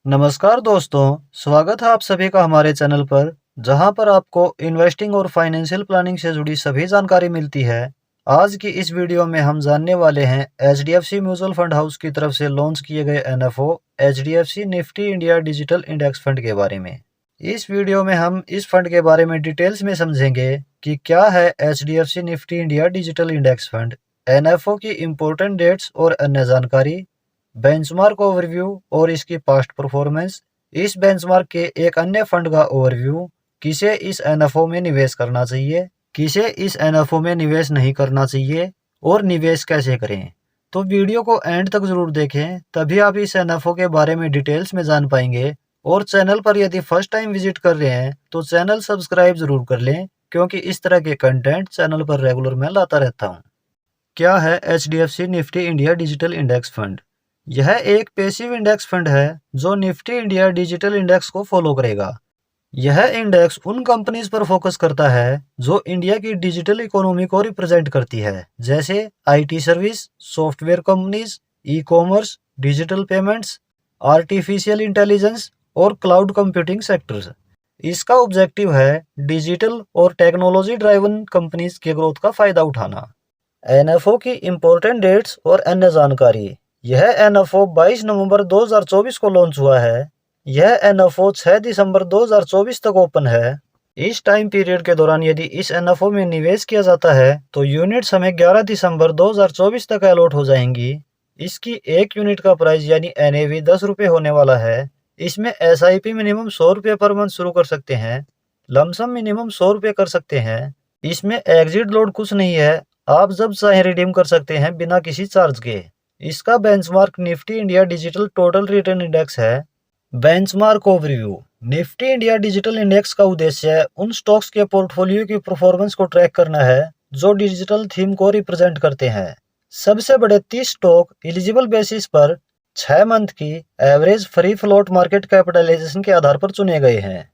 नमस्कार दोस्तों, स्वागत है आप सभी का हमारे चैनल पर, जहां पर आपको इन्वेस्टिंग और फाइनेंशियल प्लानिंग से जुड़ी सभी जानकारी मिलती है। आज की इस वीडियो में हम जानने वाले हैं एचडीएफसी म्यूचुअल फंड हाउस की तरफ से लॉन्च किए गए NFO HDFC Nifty India digital index fund के बारे में। इस वीडियो में हम इस फंड के बारे में डिटेल्स में समझेंगे कि क्या है HDFC Nifty India digital index fund, NFO की इम्पोर्टेंट डेट्स और अन्य जानकारी, बेंचमार्क ओवरव्यू और इसकी पास्ट परफॉर्मेंस, इस बेंचमार्क के एक अन्य फंड का ओवरव्यू, किसे इस एनएफओ में निवेश करना चाहिए, किसे इस एनएफओ में निवेश नहीं करना चाहिए और निवेश कैसे करें। तो वीडियो को एंड तक जरूर देखें, तभी आप इस एनएफओ के बारे में डिटेल्स में जान पाएंगे। और चैनल पर यदि फर्स्ट टाइम विजिट कर रहे हैं तो चैनल सब्सक्राइब जरूर कर लें, क्योंकि इस तरह के कंटेंट चैनल पर रेगुलर मैं लाता रहता हूँ। क्या है HDFC Nifty India digital index fund? यह एक पैसिव इंडेक्स फंड है जो निफ्टी इंडिया डिजिटल इंडेक्स को फॉलो करेगा। यह इंडेक्स उन कंपनीज पर फोकस करता है जो इंडिया की डिजिटल इकोनॉमी को रिप्रेजेंट करती है, जैसे IT service, software companies, e commerce, digital payments, artificial intelligence और क्लाउड कंप्यूटिंग सेक्टर्स। इसका ऑब्जेक्टिव है डिजिटल और टेक्नोलॉजी ड्राइवन कंपनीज के ग्रोथ का फायदा उठाना। एनएफओ की इम्पोर्टेंट डेट्स और अन्य जानकारी। यह एनएफओ 22 नवंबर 2024 को लॉन्च हुआ है। यह एनएफओ 6 दिसंबर 2024 तक ओपन है। इस टाइम पीरियड के दौरान यदि इस एनएफओ में निवेश किया जाता है तो यूनिट्स हमें 11 दिसंबर 2024 तक अलॉट हो जाएंगी। इसकी एक यूनिट का प्राइस यानी एनएवी 10 रुपये होने वाला है। इसमें एसआईपी मिनिमम 100 रुपये पर मंथ शुरू कर सकते हैं। लमसम मिनिमम 100 रुपये कर सकते हैं। इसमें एग्जिट लोड कुछ नहीं है, आप जब चाहे रिडीम कर सकते हैं बिना किसी चार्ज के। इसका benchmark Nifty India digital total return index है। Benchmark overview. Nifty India digital index का उद्देश्य उन स्टॉक्स के पोर्टफोलियो की परफॉर्मेंस को ट्रैक करना है जो डिजिटल थीम को रिप्रेजेंट करते हैं। सबसे बड़े 30 स्टॉक एलिजिबल बेसिस पर 6 मंथ की average free float market capitalisation के आधार पर चुने गए हैं।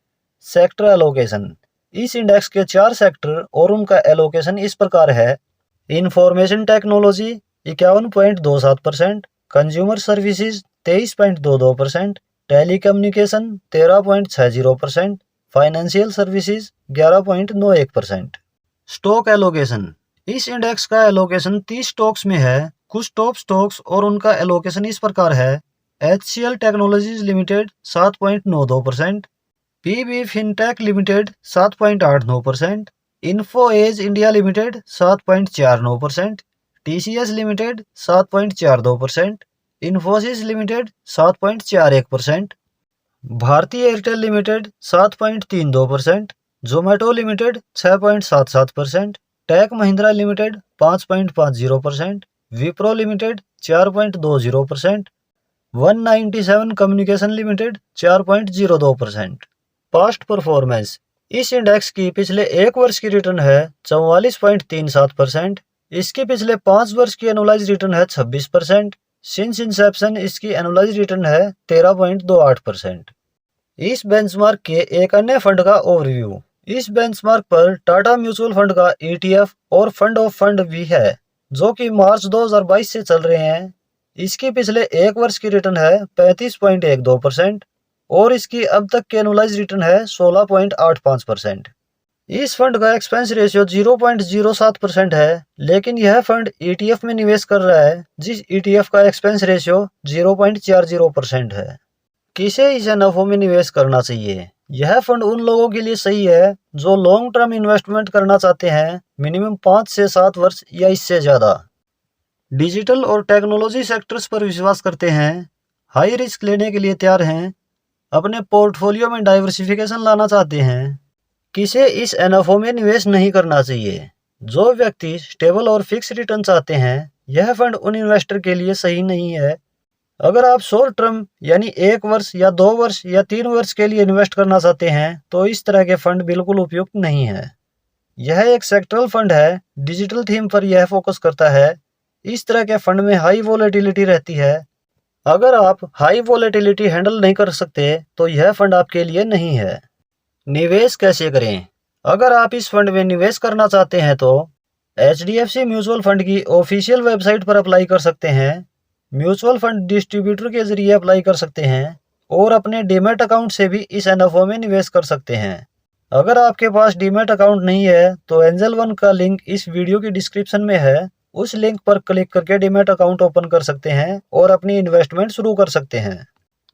Sector allocation. इस इंडेक्स के 4 सेक्टर और उनका एलोकेशन इस प्रकार है। Information technology 51.27%, consumer services 23.22%, telecommunication 13.60%, financial services 11.91%। Stock allocation. इस इंडेक्स का एलोकेशन 30 स्टॉक्स में है। कुछ टॉप स्टॉक्स और उनका एलोकेशन इस प्रकार है। HCL technologies limited 7.92%, PB fintech limited 7.89%, info edge India limited 7.49%, TCS limited 7.42%, Infosys limited 7.41%, Bharti Airtel limited 7.32%, Zomato limited 6.77%, tech Mahindra limited 5.50%, Wipro limited 4.20%, 197 communication limited 4.02%। Past performance. इस इंडेक्स की पिछले एक वर्ष की रिटर्न है 44.37%। इसकी पिछले 5 वर्ष की एनुअलाइज रिटर्न है 26%। सिंस इंसेप्शन इसकी एनुअलाइज रिटर्न है 13.28%। इस बेंचमार्क के एक अन्य फंड का ओवरव्यू। इस बेंचमार्क पर टाटा म्यूचुअल फंड का ETF और फंड ऑफ फंड भी है, जो कि मार्च 2022 से चल रहे हैं। इसकी पिछले एक वर्ष की रिटर्न है 35.12% और इसकी अब तक की एनुअलाइज रिटर्न है 16.85%। इस फंड का एक्सपेंस रेशियो 0.07% है, लेकिन यह फंड ETF में निवेश कर रहा है जिस ETF का एक्सपेंस रेशियो 0.40% है। किसे इस एनएफओ में निवेश करना चाहिए? यह फंड उन लोगों के लिए सही है जो लॉन्ग टर्म इन्वेस्टमेंट करना चाहते हैं, मिनिमम 5 से 7 वर्ष या इससे ज़्यादा। डिजिटल और टेक्नोलॉजी सेक्टर्स पर विश्वास करते हैं, हाई रिस्क लेने के लिए तैयार हैं, अपने पोर्टफोलियो में डाइवर्सिफिकेशन लाना चाहते हैं। किसे इस एनएफओ में निवेश नहीं करना चाहिए? जो व्यक्ति स्टेबल और फिक्स रिटर्न चाहते हैं, यह फंड उन इन्वेस्टर के लिए सही नहीं है। अगर आप शॉर्ट टर्म यानी 1 वर्ष या 2 वर्ष या 3 वर्ष के लिए इन्वेस्ट करना चाहते हैं तो इस तरह के फंड बिल्कुल उपयुक्त नहीं है। यह एक सेक्टरल फंड है, डिजिटल थीम पर यह फोकस करता है। इस तरह के फंड में हाई वोलेटिलिटी रहती है। अगर आप हाई वोलेटिलिटी हैंडल नहीं कर सकते तो यह फंड आपके लिए नहीं है। निवेश कैसे करें? अगर आप इस फंड में निवेश करना चाहते हैं तो HDFC म्यूचुअल फंड की ऑफिशियल वेबसाइट पर अप्लाई कर सकते हैं। म्यूचुअल फंड डिस्ट्रीब्यूटर के जरिए अप्लाई कर सकते हैं। और अपने डीमैट अकाउंट से भी इस एनएफओ में निवेश कर सकते हैं। अगर आपके पास डीमैट अकाउंट नहीं है तो एंजल वन का लिंक इस वीडियो की डिस्क्रिप्शन में है, उस लिंक पर क्लिक करके डीमैट अकाउंट ओपन कर सकते हैं और अपनी इन्वेस्टमेंट शुरू कर सकते हैं।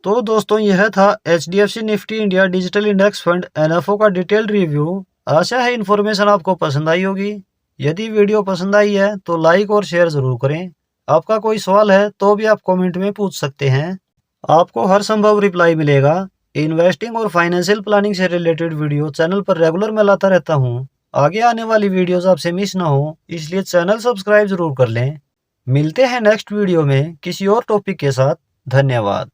तो दोस्तों यह था HDFC Nifty India digital index fund NFO का डिटेल्ड रिव्यू। आशा है इन्फॉर्मेशन आपको पसंद आई होगी। यदि वीडियो पसंद आई है तो लाइक और शेयर जरूर करें। आपका कोई सवाल है तो भी आप कमेंट में पूछ सकते हैं, आपको हर संभव रिप्लाई मिलेगा। इन्वेस्टिंग और फाइनेंशियल प्लानिंग से रिलेटेड वीडियो चैनल पर रेगुलर मैं लाता रहता हूँ। आगे आने वाली वीडियोस आपसे मिस ना हो, इसलिए चैनल सब्सक्राइब जरूर कर लें। मिलते हैं नेक्स्ट वीडियो में किसी और टॉपिक के साथ। धन्यवाद।